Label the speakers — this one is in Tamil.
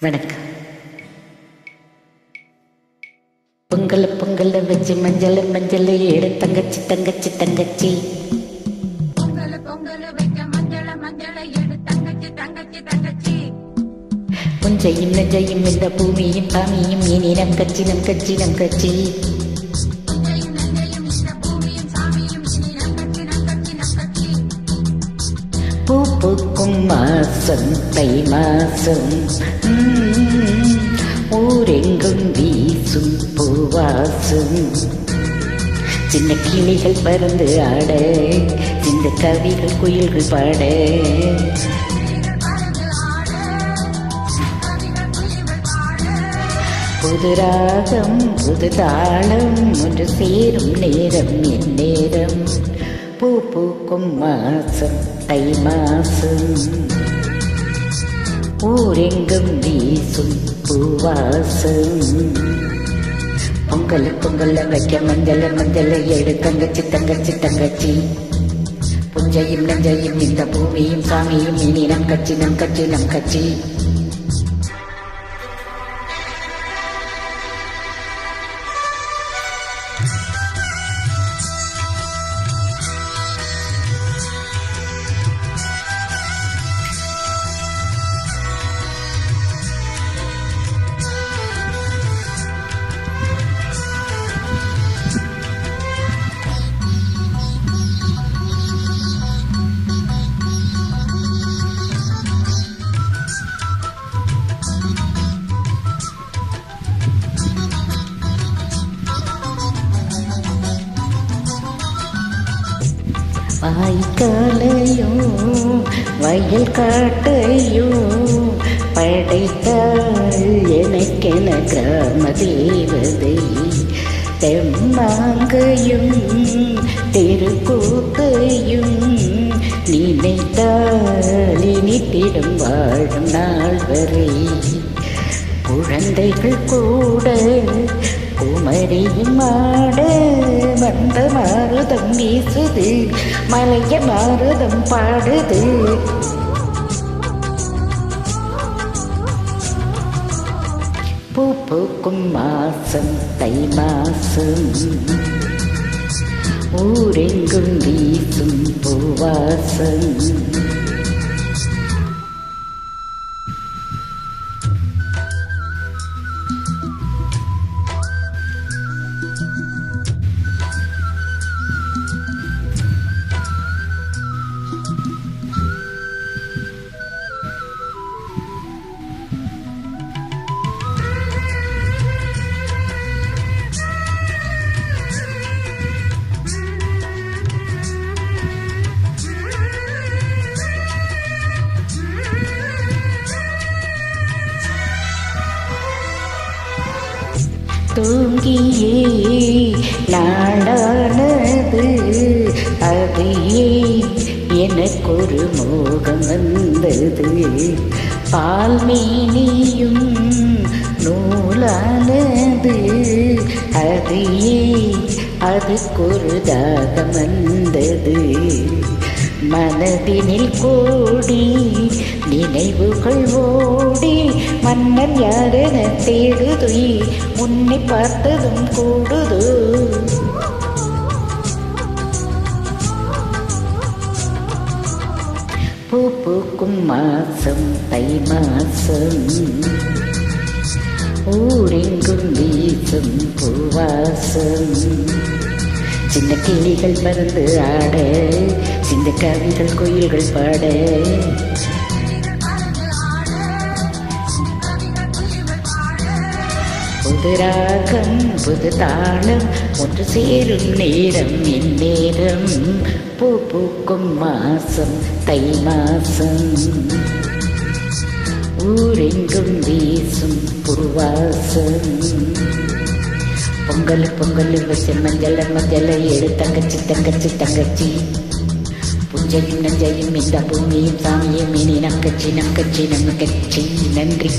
Speaker 1: வணக்கம். பொங்கல் பொங்கல் வச்சு மஞ்சள் மஞ்சள் ஏடு தங்கச்சி தங்கச்சி தங்கச்சி.
Speaker 2: பொங்கல் பொங்கல் வைக்க மஞ்சள் மஞ்சள் ஏடு தங்கச்சி தங்கச்சி தங்கச்சி.
Speaker 1: புஞ்சையும் நெஞ்சையும் இந்த பூமியும் சாமியும் இனி நம் கட்சி நம் கட்சி நம் கட்சி.
Speaker 2: புஞ்சையும் நெஞ்சையும் இந்த பூமியும் சாமியும் இனி நம் கட்சி நம் கட்சி நம் கட்சி.
Speaker 1: பூ பூக்கும் மாசம் தை மாசம், ஊரெங்கும் வீசும் பூவாசம். சின்ன கிளிகள் பறந்து ஆட, இந்த கவிகள் குயில்கள் பாட. புது ராகம் புது தாளம் ஒன்று சேரும் நேரம் என் நேரம். பூ பூக்கும் மாசம் தை மாசம், ஊரெங்கும் வீசும் பூவாசம். பொங்கல் பொங்கல் வைக்க மஞ்சள் மஞ்சள் எடு தங்கச்சி தங்கச்சி தங்கச்சி. புஞ்சையும் நஞ்சையும் இந்த பூமியும் சாமியும் இனி நம் கட்சி நம் கட்சி நம் கட்சி. வாய்க்காலையும் வயல் காட்டையும் படைத்தாள் எனக்கென கிராம தேவதை. தெம்மாங்கையும் தெருக்கூத்தையும் நினைத்தால் இனித்திடும் வாழும் நாள் வரை. குழந்தைகள் கூட குமரியும் மாட, வந்த மாறுதம் வீசுது மலைய மாறுதம் பாடுது. பூ பூக்கும் மாசம் தை மாசம், ஊரெங்கும் வீசும் பூவாசம். தூங்கியே நாளானது, அது எனக்கொரு மோகம் வந்தது. பால்மேனியும் நூலானது, அது அதுக்கொரு தாகம் வந்தது. மனதினில் கோடி நினைவுகள் ஓடி, மன்னன் யாரென தேடுது, உன்னை பார்த்ததும் கூடுது. பூ பூக்கும் மாசம் தை மாசம், ஊரெங்கும் வீசும் பூவாசம். சின்ன கிளிகள் பறந்து ஆட, சின்ன கவிகள் குயில்கள் பாட. புது ராகம் புது தாளம் ஒன்று சேரும் நேரம் என் நேரம். பூ பூக்கும் மாசம் தை மாசம், ஊரெங்கும் வீசும் பூவாசம். பொங்கல் பொங்கல் வச்சு மஞ்சள் மஞ்சள் எடு தங்கச்சி தங்கச்சி தங்கச்சி. புஞ்சையும் நஞ்சையும் இந்த பூமியும் சாமியும் இனி நம் கட்சி நம் கட்சி நம் கட்சி. நன்றி.